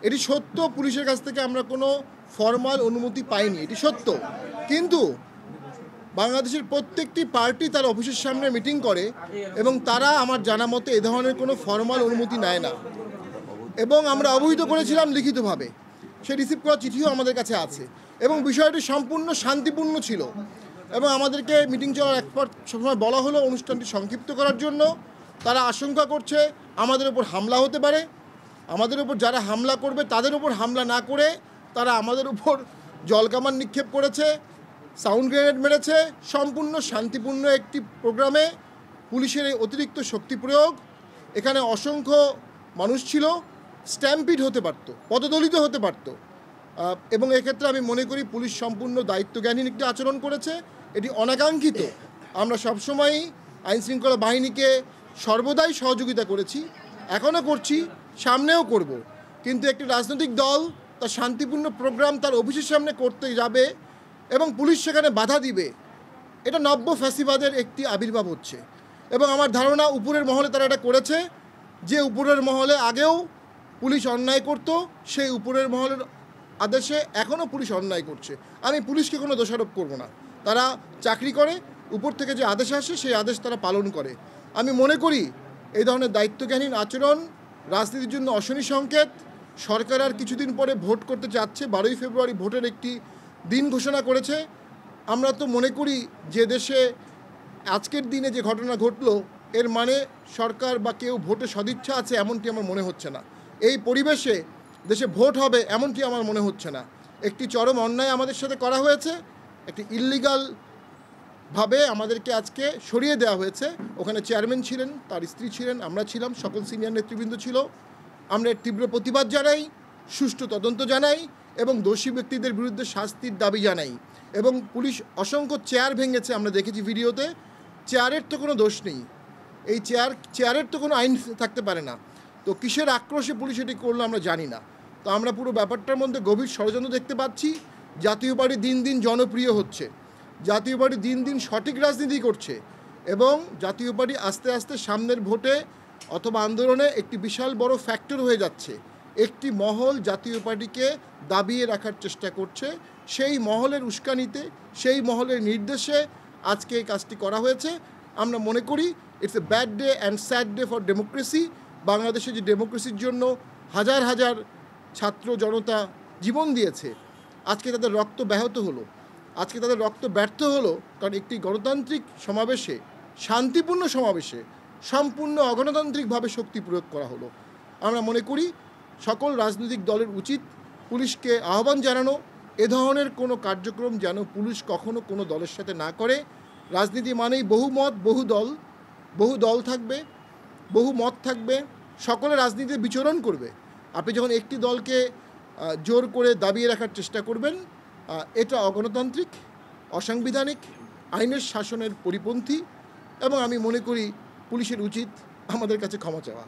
এটি সত্য, পুলিশের কাছ থেকে আমরা কোনো ফর্মাল অনুমতি পাইনি, এটি সত্য। কিন্তু বাংলাদেশের প্রত্যেকটি পার্টি তার অফিসের সামনে মিটিং করে এবং তারা আমার জানা মতে এ ধরনের কোনো ফর্মাল অনুমতি নেয় না, এবং আমরা অবহিত করেছিলাম লিখিতভাবে। সেই রিসিভ করা চিঠিও আমাদের কাছে আছে এবং বিষয়টি সম্পূর্ণ শান্তিপূর্ণ ছিল। এবং আমাদেরকে মিটিং চলার এক পর সবসময় বলা হলো অনুষ্ঠানটি সংক্ষিপ্ত করার জন্য। তারা আশঙ্কা করছে আমাদের উপর হামলা হতে পারে, আমাদের উপর যারা হামলা করবে তাদের উপর হামলা না করে তারা আমাদের উপর জলকামান নিক্ষেপ করেছে, সাউন্ড গ্রেনেড মেরেছে। সম্পূর্ণ শান্তিপূর্ণ একটি প্রোগ্রামে পুলিশের এই অতিরিক্ত শক্তি প্রয়োগ, এখানে অসংখ্য মানুষ ছিল, স্ট্যাম্পিড হতে পারত, পদদলিত হতে পারত। এবং এক্ষেত্রে আমি মনে করি পুলিশ সম্পূর্ণ দায়িত্বজ্ঞানহীন একটি আচরণ করেছে, এটি অনাকাঙ্ক্ষিত। আমরা সবসময়ই আইনশৃঙ্খলা বাহিনীকে সর্বদাই সহযোগিতা করেছি, এখনও করছি, সামনেও করব। কিন্তু একটি রাজনৈতিক দল তার শান্তিপূর্ণ প্রোগ্রাম তার অফিসের সামনে করতে যাবে এবং পুলিশ সেখানে বাধা দিবে, এটা নব্য ফ্যাসিবাদের একটি আবির্ভাব হচ্ছে। এবং আমার ধারণা উপরের মহলে তারা এটা করেছে, যে উপরের মহলে আগেও পুলিশ অন্যায় করত, সেই উপরের মহলের আদেশে এখনও পুলিশ অন্যায় করছে। আমি পুলিশকে কোনো দোষারোপ করব না, তারা চাকরি করে, উপর থেকে যে আদেশ আসে সেই আদেশ তারা পালন করে। আমি মনে করি এই ধরনের দায়িত্বজ্ঞানহীন আচরণ রাজনীতির জন্য অশনি সংকেত। সরকার আর কিছুদিন পরে ভোট করতে যাচ্ছে, 12ই ফেব্রুয়ারি ভোটের একটি দিন ঘোষণা করেছে। আমরা তো মনে করি যে দেশে আজকের দিনে যে ঘটনা ঘটলো এর মানে সরকার বা কেউ ভোটে সদিচ্ছা আছে এমনটি আমার মনে হচ্ছে না। এই পরিবেশে দেশে ভোট হবে এমনটি আমার মনে হচ্ছে না। একটি চরম অন্যায় আমাদের সাথে করা হয়েছে, একটি ইললিগালভাবে আমাদেরকে আজকে সরিয়ে দেওয়া হয়েছে। ওখানে চেয়ারম্যান ছিলেন, তার স্ত্রী ছিলেন, আমরা ছিলাম, সকল সিনিয়র নেতৃবৃন্দ ছিল। আমরা এর তীব্র প্রতিবাদ জানাই, সুষ্ঠু তদন্ত জানাই এবং দোষী ব্যক্তিদের বিরুদ্ধে শাস্তির দাবি জানাই। এবং পুলিশ অসংখ্য চেয়ার ভেঙেছে, আমরা দেখেছি ভিডিওতে। চেয়ারের তো কোনো দোষ নেই, এই চেয়ারের তো কোনো আইন থাকতে পারে না। তো কিসের আক্রোশে পুলিশ এটি করলো আমরা জানি না। তো আমরা পুরো ব্যাপারটার মধ্যে গভীর ষড়যন্ত্র দেখতে পাচ্ছি। জাতীয় পার্টি দিন দিন জনপ্রিয় হচ্ছে, জাতীয় পার্টি দিন দিন সঠিক রাজনীতি করছে এবং জাতীয় পার্টি আস্তে আস্তে সামনের ভোটে অথবা আন্দোলনে একটি বিশাল বড় ফ্যাক্টর হয়ে যাচ্ছে। একটি মহল জাতীয় পার্টিকে দাবিয়ে রাখার চেষ্টা করছে, সেই মহলের উস্কানিতে, সেই মহলের নির্দেশে আজকে এই কাজটি করা হয়েছে। আমরা মনে করি it's a bad day and sad day for democracy. বাংলাদেশে যে ডেমোক্রেসির জন্য হাজার হাজার ছাত্র জনতা জীবন দিয়েছে, আজকে তাদের রক্ত ব্যাহত হলো, আজকে তাদের রক্ত ব্যর্থ হলো, কারণ একটি গণতান্ত্রিক সমাবেশে, শান্তিপূর্ণ সমাবেশে সম্পূর্ণ অগণতান্ত্রিকভাবে শক্তি প্রয়োগ করা হলো। আমরা মনে করি সকল রাজনৈতিক দলের উচিত পুলিশকে আহ্বান জানানো, এ ধরনের কোনো কার্যক্রম যেন পুলিশ কখনো কোনো দলের সাথে না করে। রাজনীতি মানেই বহু মত, বহু দল থাকবে, বহু মত থাকবে, সকলে রাজনীতিতে বিচরণ করবে। আপনি যখন একটি দলকে জোর করে দাবিয়ে রাখার চেষ্টা করবেন, এটা অগণতান্ত্রিক, অসাংবিধানিক, আইনের শাসনের পরিপন্থী এবং আমি মনে করি পুলিশের উচিত আমাদের কাছে ক্ষমা চাওয়া।